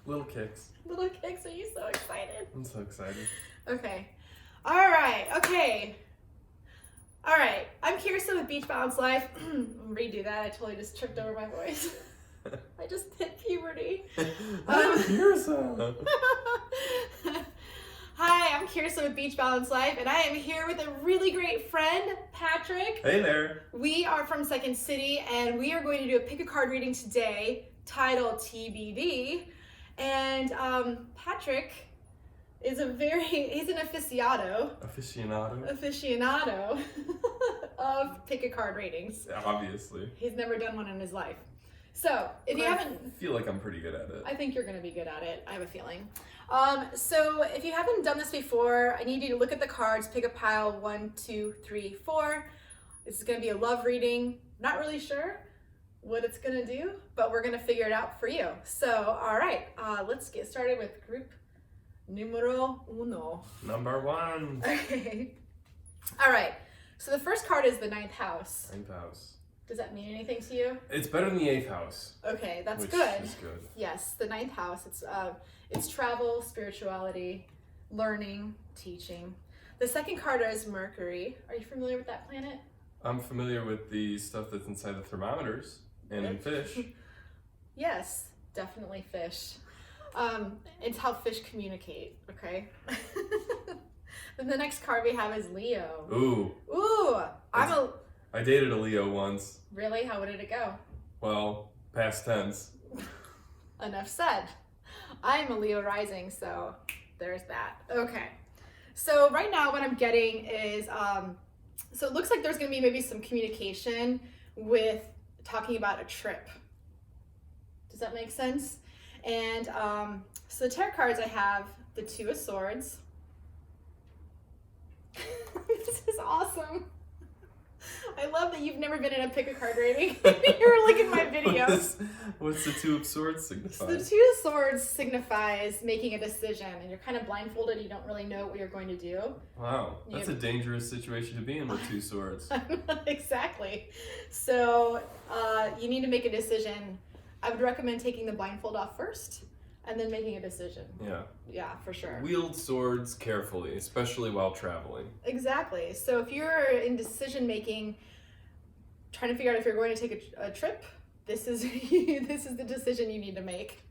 Little kicks. Little kicks, are you so excited? I'm so excited. Okay. Alright, okay. Alright, I'm Kirsten with Beach Balance Life. Redo that, I totally just tripped over my voice. I just hit puberty. I'm Kirsten. Hi, I'm Kirsten with Beach Balance Life, and I am here with a really great friend, Patrick. Hey there. We are from Second City, and we are going to do a pick a card reading today, titled TBD. And Patrick is he's an aficionado of pick a card readings. Obviously. He's never done one in his life. So if I feel like I'm pretty good at it. I think you're going to be good at it. I have a feeling. So if you haven't done this before, I need you to look at the cards, pick a pile 1, 2, 3, 4. This is going to be a love reading. Not really sure what it's going to do, but we're going to figure it out for you. So, all right, let's get started with group numero uno. Number 1. Okay. All right. So the first card is the 9th house. 9th house. Does that mean anything to you? It's better than the 8th house. Okay, that's which good. Is good. Yes, the 9th house. It's travel, spirituality, learning, teaching. The second card is Mercury. Are you familiar with that planet? I'm familiar with the stuff that's inside the thermometers and in fish. Yes, definitely fish. It's how fish communicate, okay? Then the next card we have is Leo. Ooh. I dated a Leo once. Really? How did it go? Well, past tense. Enough said. I am a Leo rising, so there's that. Okay. So right now what I'm getting is, so it looks like there's going to be maybe some communication with talking about a trip. Does that make sense? And so the tarot cards I have, the 2 of Swords. This is awesome. I love that you've never been in a pick a card reading. You were looking at my videos. What's the 2 of Swords signify? So the 2 of Swords signifies making a decision, and you're kind of blindfolded. You don't really know what you're going to do. Wow, that's a dangerous situation to be in with 2 swords. Exactly. So you need to make a decision. I would recommend taking the blindfold off first, and then making a decision. Yeah, for sure. Wield swords carefully, especially while traveling. Exactly. So if you're in decision making, trying to figure out if you're going to take a trip, this is this is the decision you need to make.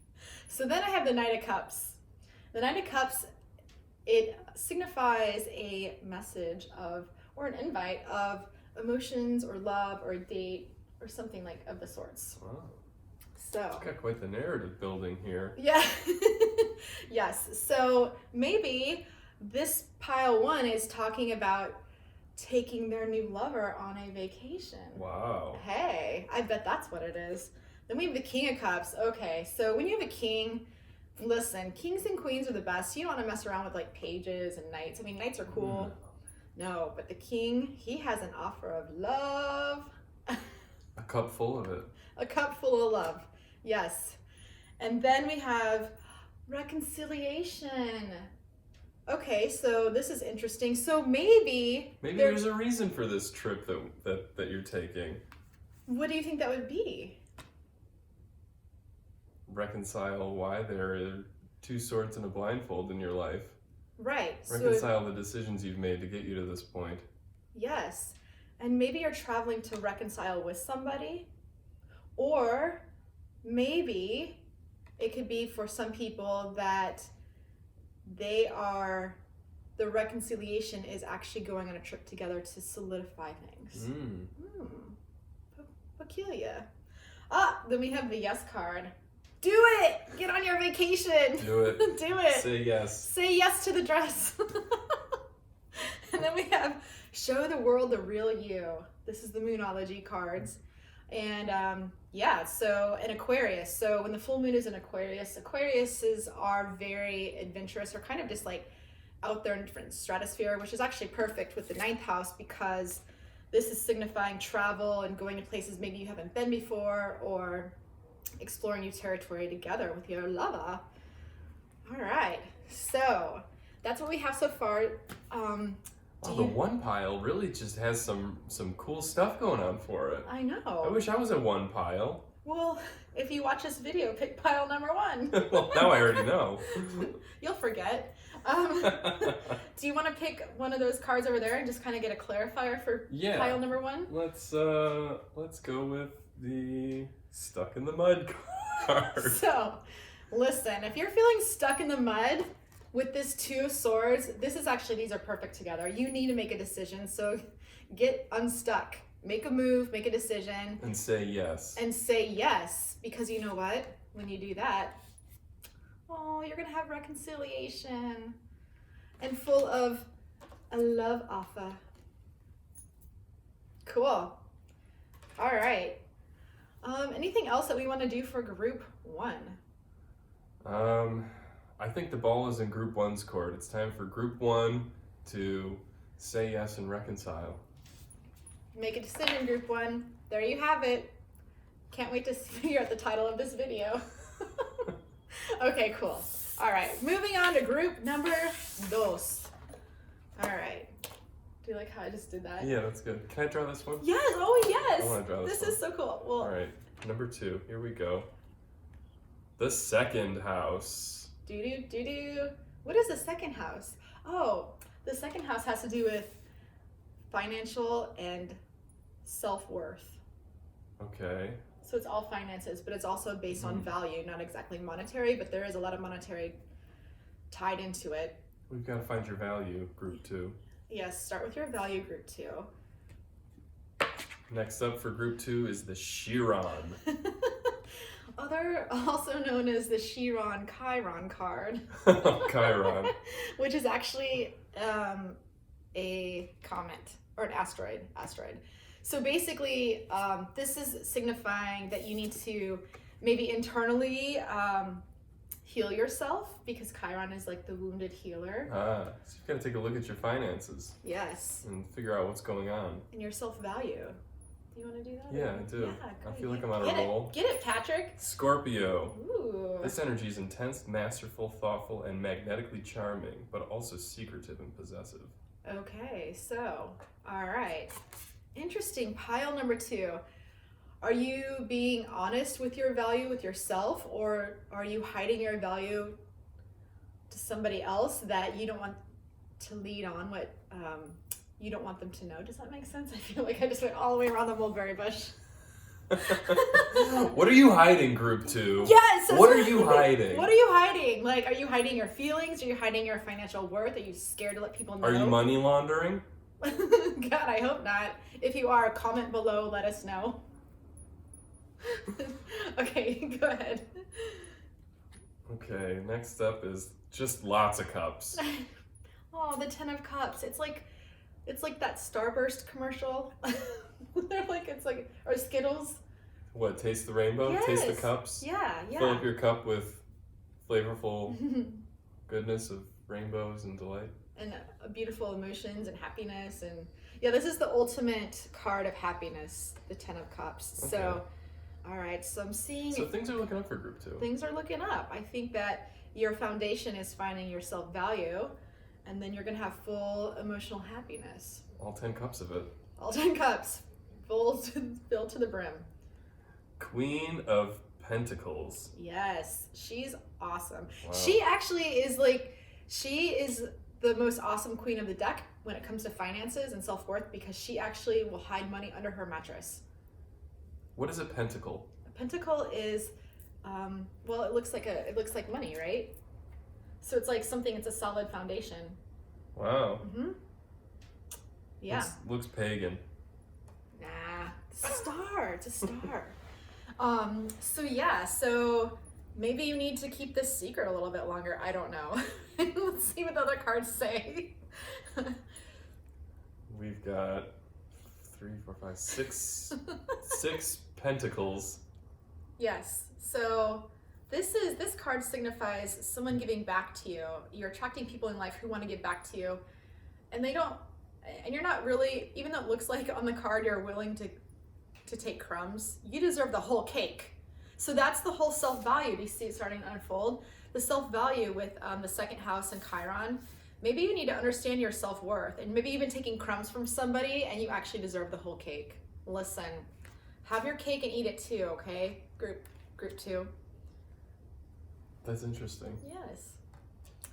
So then I have the Knight of Cups. The Knight of Cups, it signifies a message or an invite of emotions or love or a date or something like of the sorts. Wow. So it's got quite the narrative building here. Yeah. Yes. So maybe this pile 1 is talking about taking their new lover on a vacation. Wow. Hey, I bet that's what it is. Then we have the King of Cups. Okay, so when you have a king, listen, kings and queens are the best. You don't want to mess around with like pages and knights. I mean, knights are cool. No, but the king, he has an offer of love. A cup full of it. A cup full of love. Yes. And then we have reconciliation. Okay, so this is interesting. So maybe there's a reason for this trip that you're taking. What do you think that would be? Reconcile why there are 2 swords and a blindfold in your life. Right. Reconcile the decisions you've made to get you to this point. Yes. And maybe you're traveling to reconcile with somebody, or maybe it could be for some people that the reconciliation is actually going on a trip together to solidify things. Peculiar. Then we have the Yes card. Do it! Get on your vacation! Do it. Do it! Say yes. Say yes to the dress. And then we have Show the World the Real You. This is the Moonology cards. And so an Aquarius. So when the full moon is in Aquarius, Aquariuses are very adventurous, or kind of just like out there in different stratosphere, which is actually perfect with the 9th house, because this is signifying travel and going to places maybe you haven't been before, or exploring new territory together with your lover. All right, so that's what we have so far. The 1 pile really just has some cool stuff going on for it. I know. I wish I was a 1 pile. Well, if you watch this video, pick pile number 1. Well, now I already know. You'll forget. Do you want to pick one of those cards over there and just kind of get a clarifier for pile number 1? Let's go with the stuck in the mud card. So, listen, if you're feeling stuck in the mud with this 2 of swords, these are perfect together. You need to make a decision, so get unstuck. Make a move, make a decision. And say yes. And say yes, because you know what? When you do that, you're going to have reconciliation and full of a love offer. Cool. All right. Anything else that we want to do for group 1? I think the ball is in group 1's court. It's time for group 1 to say yes and reconcile. Make a decision, group 1. There you have it. Can't wait to figure out the title of this video. Okay, cool. All right, moving on to group number 2. All right. Do you like how I just did that? Yeah, that's good. Can I draw this one? Yes. Oh, yes. I want to draw this one. This is so cool. Well, all right, number 2. Here we go. The second house. Do. What is the second house? Oh, the second house has to do with financial and self-worth. Okay. So it's all finances, but it's also based on value, not exactly monetary, but there is a lot of monetary tied into it. We've got to find your value, group 2. Yes, start with your value, group 2. Next up for group 2 is the Chiron. They're also known as the Chiron-Chiron card. Chiron. Which is actually a comet, or an asteroid. So basically, this is signifying that you need to maybe internally heal yourself, because Chiron is like the wounded healer. So you've got to take a look at your finances. Yes. And figure out what's going on. And your self-value. Do you want to do that? Yeah, I do. Yeah, I feel like I'm on a roll. Get it, Patrick. Scorpio. Ooh. This energy is intense, masterful, thoughtful, and magnetically charming, but also secretive and possessive. Okay, so, all right. Interesting. Pile number 2. Are you being honest with your value with yourself, or are you hiding your value to somebody else that you don't want to lead on what you don't want them to know? Does that make sense? I feel like I just went all the way around the mulberry bush. What are you hiding, group 2? Yes. What are you hiding? What are you hiding? Like, are you hiding your feelings? Are you hiding your financial worth? Are you scared to let people know? Are you money laundering? God, I hope not. If you are, comment below, let us know. Okay, go ahead. Okay, next up is just lots of cups. Oh, the 10 of Cups. It's like that Starburst commercial. Or Skittles. What, taste the rainbow? Yes. Taste the cups? Yeah. Fill up your cup with flavorful goodness of rainbows and delight. And beautiful emotions and happiness. And yeah, this is the ultimate card of happiness, the 10 of Cups. Okay. So, all right, so I'm seeing... So things are looking up for group 2. Things are looking up. I think that your foundation is finding your self-value, and then you're going to have full emotional happiness. All 10 cups of it. All 10 cups, filled to the brim. Queen of Pentacles. Yes, she's awesome. Wow. She actually is she is the most awesome queen of the deck when it comes to finances and self-worth, because she actually will hide money under her mattress. What is a pentacle? A pentacle is, well, it looks like money, right? So it's like it's a solid foundation. Wow. Mm-hmm. Yeah. Looks pagan. Nah, it's a star. It's a star. So maybe you need to keep this secret a little bit longer. I don't know. Let's see what the other cards say. We've got 3, 4, 5, 6, 6 pentacles. Yes. So this card signifies someone giving back to you. You're attracting people in life who want to give back to you, and you're not really, even though it looks like on the card you're willing to take crumbs, you deserve the whole cake. So that's the whole self-value. Do you see it starting to unfold? The self-value with the second house and Chiron. Maybe you need to understand your self-worth, and maybe you've been taking crumbs from somebody and you actually deserve the whole cake. Listen, Have your cake and eat it too, okay? Group 2. That's interesting. Yes.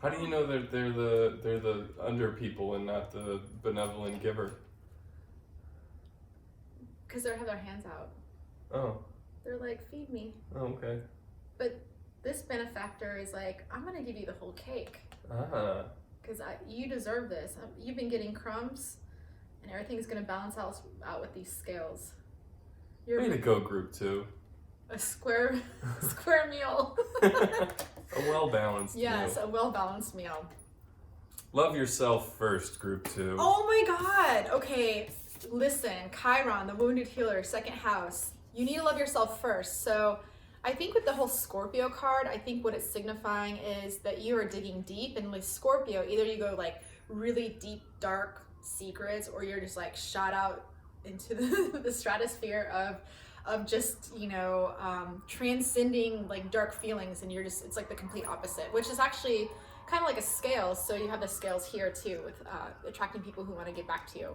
How do you know that they're the under people and not the benevolent giver? Because they have their hands out. Oh. They're like, feed me. Oh, okay. But this benefactor is like, I'm gonna give you the whole cake. Ah. Because you deserve this. You've been getting crumbs, and everything's gonna balance out with these scales. You're Way to go, group 2. a square meal. A well-balanced Yes, meal. a well-balanced meal. Love yourself first, group 2. Oh my God. Okay, listen, Chiron, the wounded healer, second house. You need to love yourself first. So I think with the whole Scorpio card, I think what it's signifying is that you are digging deep. And with Scorpio, either you go like really deep, dark secrets, or you're just like shot out into the stratosphere of just, transcending like dark feelings. And it's like the complete opposite, which is actually kind of like a scale. So you have the scales here too with attracting people who want to get back to you.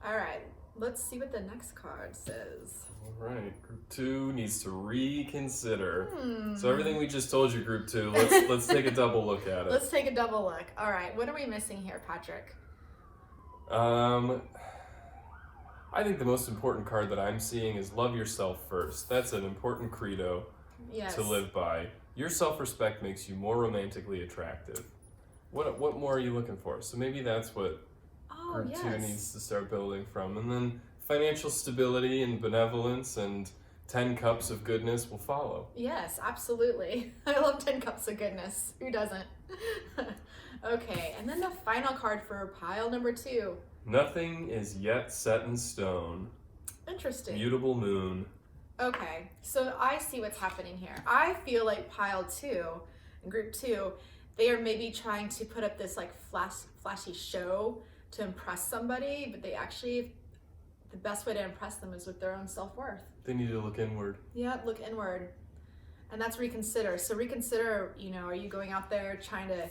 All right, let's see what the next card says. All right, group 2 needs to reconsider. So everything we just told you, group 2, let's take a double look at it. Let's take a double look. All right, what are we missing here, Patrick? I think the most important card that I'm seeing is love yourself first. That's an important credo Yes. to live by. Your self-respect makes you more romantically attractive. What more are you looking for? So maybe that's what Oh, group yes. 2 needs to start building from. And then financial stability and benevolence and 10 cups of goodness will follow. Yes, absolutely. I love 10 cups of goodness. Who doesn't? Okay, and then the final card for pile number 2. Nothing is yet set in stone. Interesting. Mutable moon. Okay, so I see what's happening here. I feel like pile 2 and group 2, they are maybe trying to put up this like flashy show to impress somebody, but the best way to impress them is with their own self-worth. They need to look inward. Yeah, look inward. And that's reconsider. So reconsider, are you going out there trying to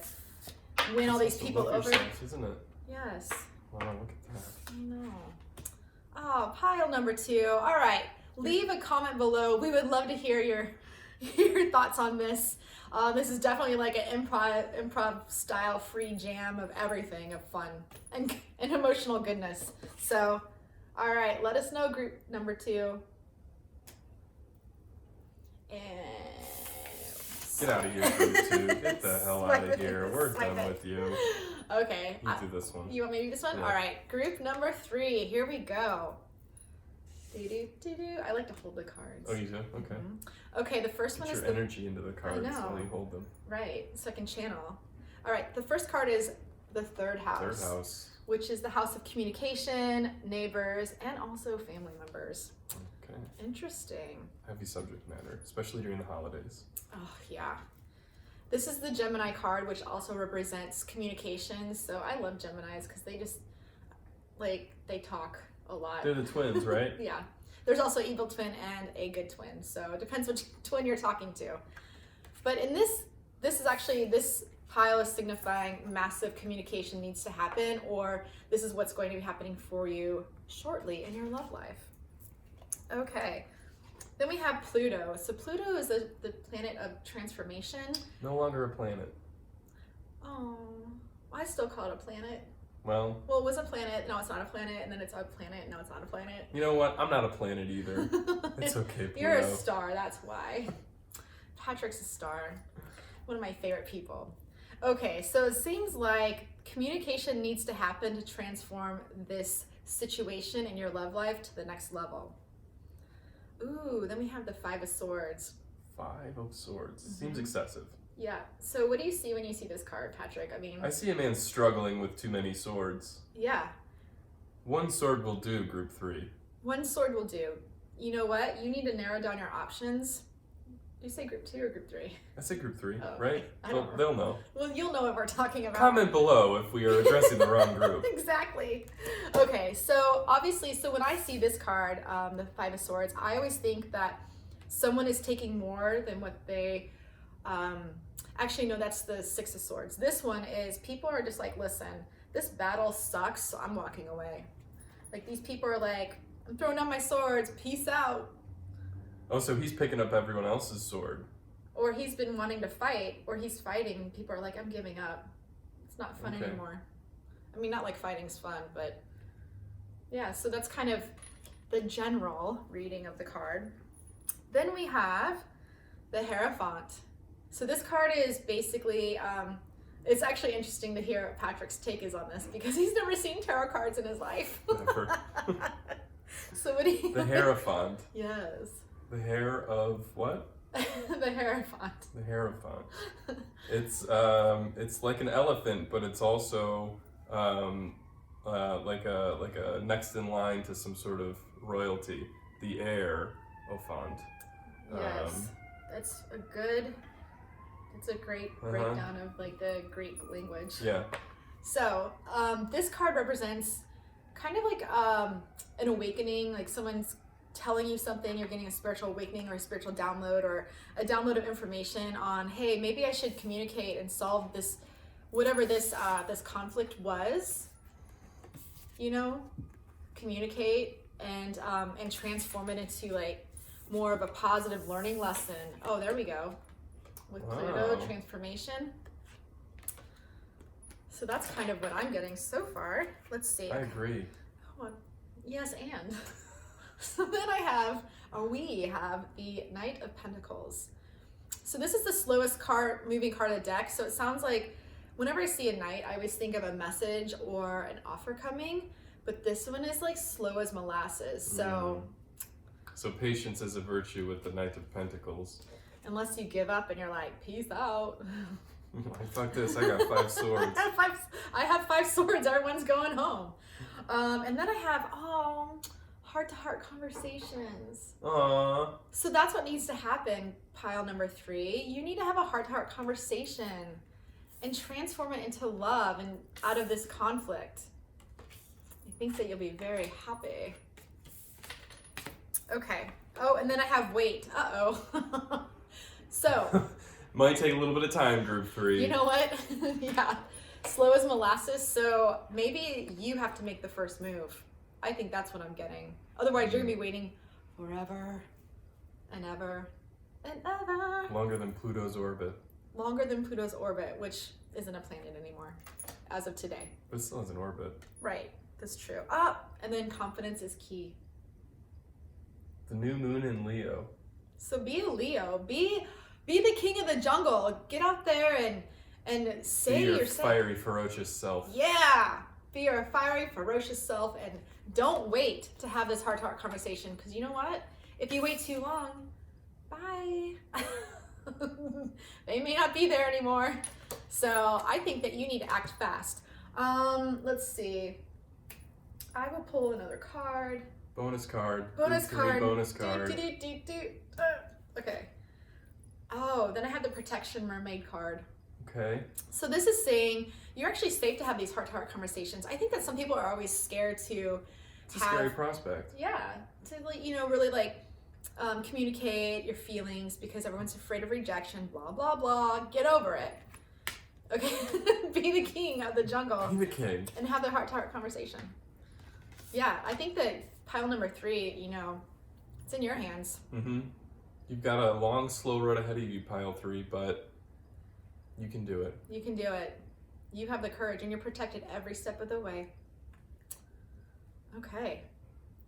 win all these It's people love over? yourself, isn't it? Yes. Wow, look at that. I know. Oh, pile number 2. All right. Leave a comment below. We would love to hear your thoughts on this. This is definitely like an improv style free jam of everything, of fun and emotional goodness. So, all right, let us know, group number 2. And Get out of here, group 2. Get the hell out of here. We're Swipe done it. with you. Okay. You do this one. You want me to do this one? Yeah. All right, group number 3. Here we go. Do-do-do-do. I like to hold the cards. Oh, you do? Okay. Okay, the first Put one is your energy into the cards know. while you hold them. right, so I can channel. All right, the first card is the third house. Third house. Which is the house of communication, neighbors, and also family members. Okay. Interesting. Heavy subject matter, especially during the holidays. Oh, yeah. This is the Gemini card, which also represents communication. So I love Geminis because they just, they talk a lot. They're the twins, right? Yeah. There's also evil twin and a good twin. So it depends which twin you're talking to. But in this pile is signifying massive communication needs to happen, or this is what's going to be happening for you shortly in your love life. Okay. Then we have Pluto. So Pluto is the planet of transformation. No longer a planet. Oh, I still call it a planet. Well, It was a planet, now it's not a planet, and then it's a planet, now it's not a planet. you know what? I'm not a planet either. It's okay, Pluto. You're a star, that's why. Patrick's a star. One of my favorite people. Okay, so it seems like communication needs to happen to transform this situation in your love life to the next level. Ooh, then we have the 5 of Swords. 5 of Swords. Seems excessive. Yeah, so what do you see when you see this card, Patrick? I mean, I see a man struggling with too many swords. yeah, One sword will do, group 3. one sword will do. You know what? You need to narrow down your options. Did you say group 2 or group 3? I say group 3, Oh, right? I don't They'll know. Well, you'll know what we're talking about. Comment below if we are addressing the wrong group. Exactly. Okay, so obviously, when I see this card, the 5 of Swords, I always think that someone is taking more than what they, actually, no, that's the 6 of Swords. This one is people are just like, listen, this battle sucks, so I'm walking away. Like, these people are like, I'm throwing down my swords. Peace out. Oh, so he's picking up everyone else's sword. Or he's been wanting to fight, or he's fighting, and people are like, I'm giving up. It's not fun anymore. I mean, not like fighting's fun, but yeah, so that's kind of the general reading of the card. Then we have the Hierophant. So this card is basically, it's actually interesting to hear what Patrick's take is on this because he's never seen tarot cards in his life. Never. So what do you... The Hierophant. Yes. The hair of what? The Hierophant. The Hierophant. It's like an elephant, but it's also like a next in line to some sort of royalty. The heir Ophant. Yes, it's a great breakdown of like the Greek language. Yeah. So this card represents kind of like an awakening, like someone's telling you something, you're getting a spiritual awakening or a spiritual download or a download of information on, hey, maybe I should communicate and solve this, whatever this conflict was, you know, communicate and transform it into like more of a positive learning lesson. Oh, there we go. With Pluto, transformation. So that's kind of what I'm getting so far. Let's see. I agree. Oh, yes, and so then we have the Knight of Pentacles. So this is the slowest moving card of the deck. So it sounds like whenever I see a knight, I always think of a message or an offer coming, but this one is like slow as molasses. So So patience is a virtue with the Knight of Pentacles. Unless you give up and you're like, peace out. Fuck this, I got 5 swords. I have 5 swords, everyone's going home. And then I have, heart-to-heart conversations. Aww. So that's what needs to happen, pile number 3. You need to have a heart-to-heart conversation and transform it into love and out of this conflict. I think that you'll be very happy. Okay. Oh, and then I have wait. Uh-oh. So. Might take a little bit of time, group 3. You know what? Yeah. Slow as molasses. So maybe you have to make the first move. I think that's what I'm getting. Otherwise, you're going to be waiting forever and ever and ever. Longer than Pluto's orbit. Longer than Pluto's orbit, which isn't a planet anymore as of today. But it still has an orbit. Right. That's true. And then confidence is key. The new moon in Leo. So be a Leo. Be the king of the jungle. Get out there and say be your yourself. Fiery, ferocious self. Yeah. Be your fiery, ferocious self, and don't wait to have this heart-to-heart conversation, because you know what? If you wait too long, bye. They may not be there anymore. So I think that you need to act fast. Let's see. I will pull another card. Bonus card. Bonus card. Bonus card. Okay. Oh, then I have the Protection Mermaid card. Okay. So this is saying you're actually safe to have these heart-to-heart conversations. I think that some people are always scared to It's a scary prospect. Yeah, to really communicate your feelings because everyone's afraid of rejection. Blah blah blah. Get over it. Okay, be the king of the jungle. Be the king. And have the heart-to-heart conversation. Yeah, I think that pile number 3, it's in your hands. Mm-hmm. You've got a long, slow road ahead of you, pile 3, but you can do it. You can do it. You have the courage, and you're protected every step of the way. Okay.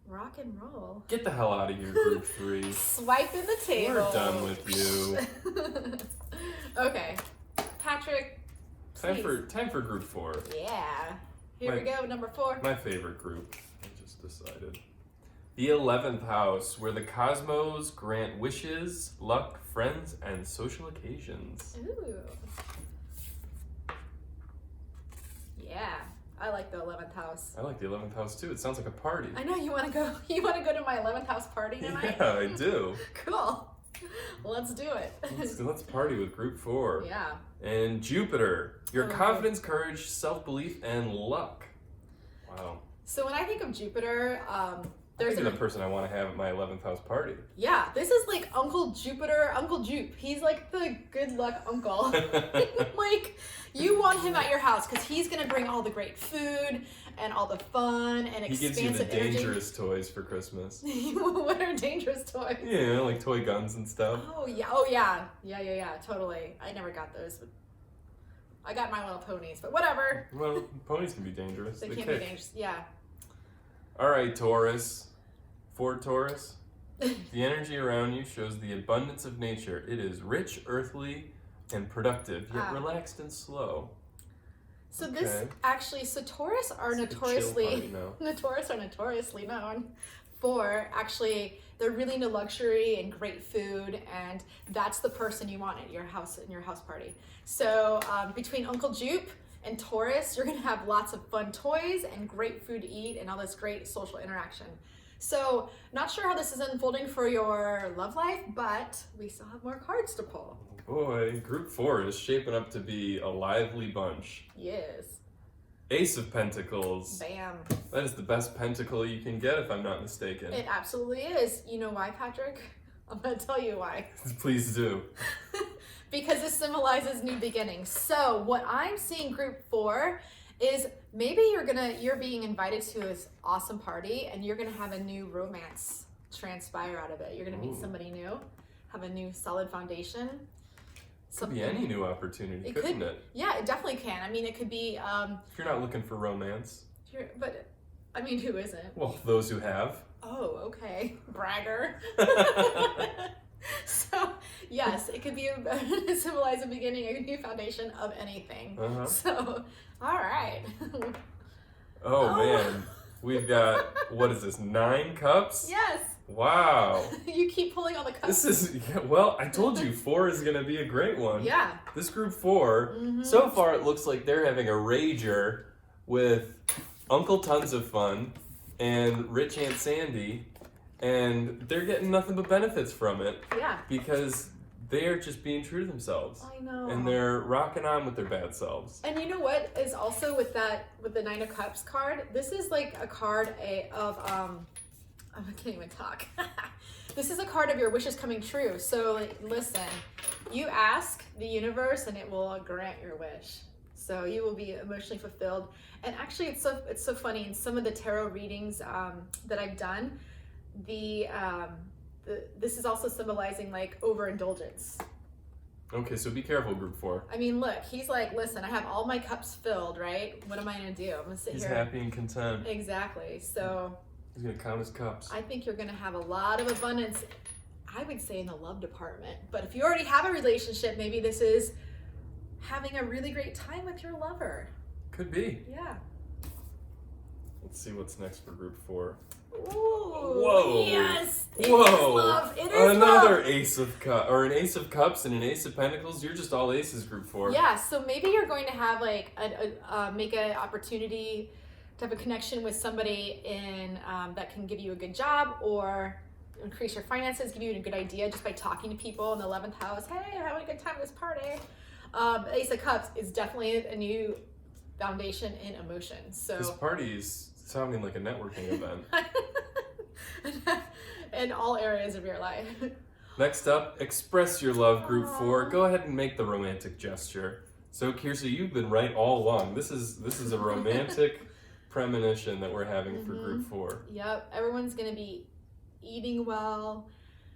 Rock and roll. Get the hell out of here, group 3. Swipe in the table. We're done with you. Okay. Patrick, Time for group 4. Yeah. Here we go, number 4. My favorite group. I just decided. The 11th house, where the cosmos grant wishes, luck, friends, and social occasions. Ooh. Yeah, I like the 11th house. I like the 11th house too. It sounds like a party. I know you want to go. You want to go to my 11th house party tonight? Yeah, I do. Cool. Let's do it. Let's party with group 4. Yeah. And Jupiter, your confidence, courage, self-belief, and luck. Wow. So when I think of Jupiter, There's the person I want to have at my 11th house party. Yeah, this is like Uncle Uncle Jupiter, Uncle Jupe. He's like the good luck uncle. Like, you want him at your house because he's gonna bring all the great food and all the fun and He expansive gives you the energy. dangerous toys for Christmas. What are dangerous toys? Yeah, like toy guns and stuff. Oh yeah, totally. I never got those. But I got My Little Ponies, but whatever. Well, ponies can be dangerous. They can kick. be dangerous. Yeah. All right, Taurus. For Taurus, the energy around you shows the abundance of nature. It is rich, earthly, and productive, yet relaxed and slow. So this actually, Taurus are It's notoriously known for actually they're really into luxury and great food, and that's the person you want at your house party. So between Uncle Jupe and Taurus, you're gonna have lots of fun toys and great food to eat and all this great social interaction. So not sure how this is unfolding for your love life, but we still have more cards to pull. Boy, Group 4 is shaping up to be a lively bunch. Yes. Ace of Pentacles. Bam. That is the best pentacle you can get, if I'm not mistaken. It absolutely is. You know why, Patrick? I'm going to tell you why. Please do. Because this symbolizes new beginnings. So what I'm seeing Group 4 is maybe you're being invited to this awesome party and you're gonna have a new romance transpire out of it. You're gonna meet somebody new, have a new solid foundation. Could be any new opportunity, couldn't it? Yeah, it definitely can. I mean, it could be. If you're not looking for romance. But I mean, who isn't? Well, those who have. Oh, okay, bragger. So yes, it could be symbolize the beginning, a new foundation of anything. So, all right. Oh man, we've got, what is this, 9 cups? Yes. Wow. You keep pulling all the cups. This is, well, I told you 4 is going to be a great one. Yeah. This Group 4, so far it looks like they're having a rager with Uncle Tons of Fun and Rich Aunt Sandy, and they're getting nothing but benefits from it. Yeah. Because they're just being true to themselves. I know. And they're rocking on with their bad selves. And you know what is also with the 9 of Cups card? This is like a card of I can't even talk. This is a card of your wishes coming true. So like, listen, you ask the universe and it will grant your wish. So you will be emotionally fulfilled. And actually, it's so funny. In some of the tarot readings that I've done, this is also symbolizing like overindulgence. Okay, so be careful, Group 4. I mean, look, he's like, listen, I have all my cups filled, right? What am I gonna do? I'm gonna sit He's here. happy and content. Exactly. So He's gonna count his cups. I think you're gonna have a lot of abundance. I would say in the love department. But if you already have a relationship, maybe this is having a really great time with your lover. Could be. Yeah. Let's see what's next for Group 4. Ooh, Whoa. yes. Whoa. It is love. It is Another love. Ace of Cups, or an Ace of Cups and an Ace of Pentacles. You're just all aces, Group 4. Yeah, so maybe you're going to have like make an opportunity to have a connection with somebody in that can give you a good job or increase your finances, give you a good idea just by talking to people in the 11th house. Hey, I'm having a good time at this party. Ace of Cups is definitely a new foundation in emotion. So This party is sounding like a networking event. in all areas of your life. Next up, express your love, Group 4. Go ahead and make the romantic gesture. So, Kirsa, you've been right all along. This is a romantic premonition that we're having for Group 4. Yep, everyone's going to be eating well,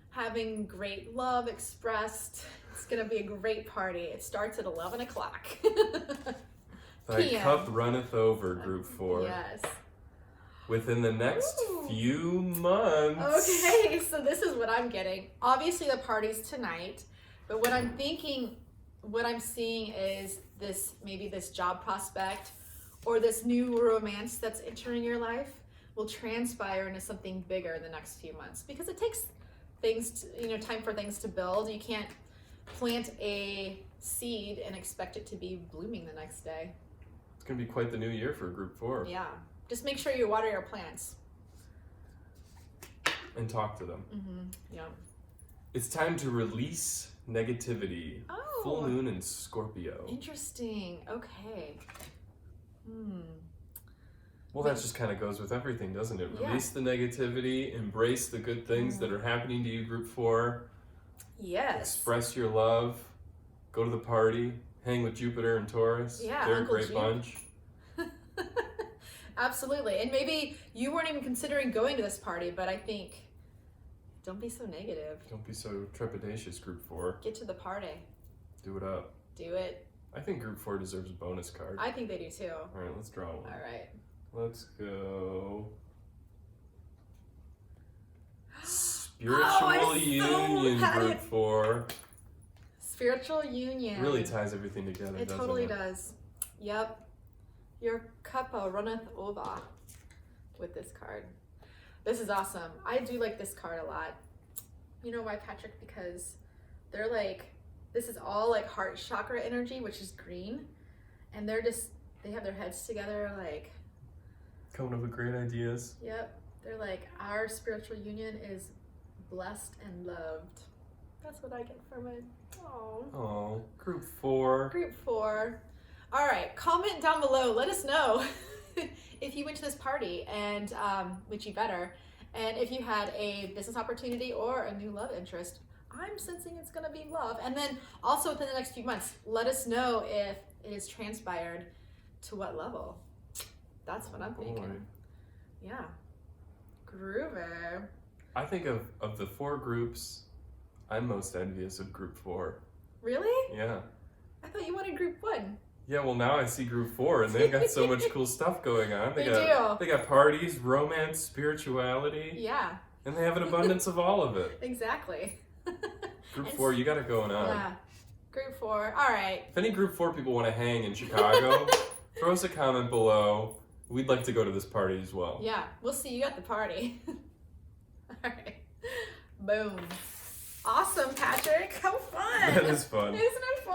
having great love expressed. It's going to be a great party. It starts at 11 o'clock. Thy cup runneth over, Group 4. Yes. Within the next few months. Okay, so this is what I'm getting. Obviously, the party's tonight, but what I'm thinking, what I'm seeing is this job prospect or this new romance that's entering your life will transpire into something bigger in the next few months because it takes time for things to build. You can't plant a seed and expect it to be blooming the next day. It's going to be quite the new year for Group 4. Yeah. Just make sure you water your plants. And talk to them. Yeah. It's time to release negativity. Oh. Full moon in Scorpio. Interesting. Okay. Well, that just kind of goes with everything, doesn't it? Yeah. Release the negativity, embrace the good things that are happening to you, Group 4. Yes. Express your love. Go to the party. Hang with Jupiter and Taurus. Yeah, They're Uncle a great Jupe. bunch. Absolutely. And maybe you weren't even considering going to this party, but I think don't be so negative. Don't be so trepidatious, Group 4. Get to the party. Do it up. Do it. I think Group 4 deserves a bonus card. I think they do too. All right, let's draw one. All right. Let's go. Spiritual I'm so Union, bad Group at- 4. Spiritual union. Really ties everything together, It doesn't totally it? does. Yep. Your cuppa runneth over with this card. This is awesome. I do like this card a lot. You know why, Patrick? Because they're like, this is all like heart chakra energy, which is green. And they have their heads together like, Coming up with great ideas. yep. They're like, our spiritual union is blessed and loved. That's what I get from it. Oh. Oh, Group 4. Group 4. All right, comment down below. Let us know if you went to this party and which you better, and if you had a business opportunity or a new love interest. I'm sensing it's gonna be love. And then also within the next few months, let us know if it has transpired to what level. That's what I'm thinking. Yeah. Groovy. I think of the 4 groups, I'm most envious of Group 4. Really? Yeah. I thought you wanted group 1. Yeah, well now I see Group 4 and they've got so much cool stuff going on. They They got parties, romance, spirituality, Yeah, and they have an abundance of all of it. exactly. Group And 4, you got it going on. Yeah. Group 4. All right. If any Group 4 people want to hang in Chicago, throw us a comment below. We'd like to go to this party as well. Yeah, we'll see you at the party. All right. Boom. Awesome, Patrick. How fun. That is fun. Isn't it fun?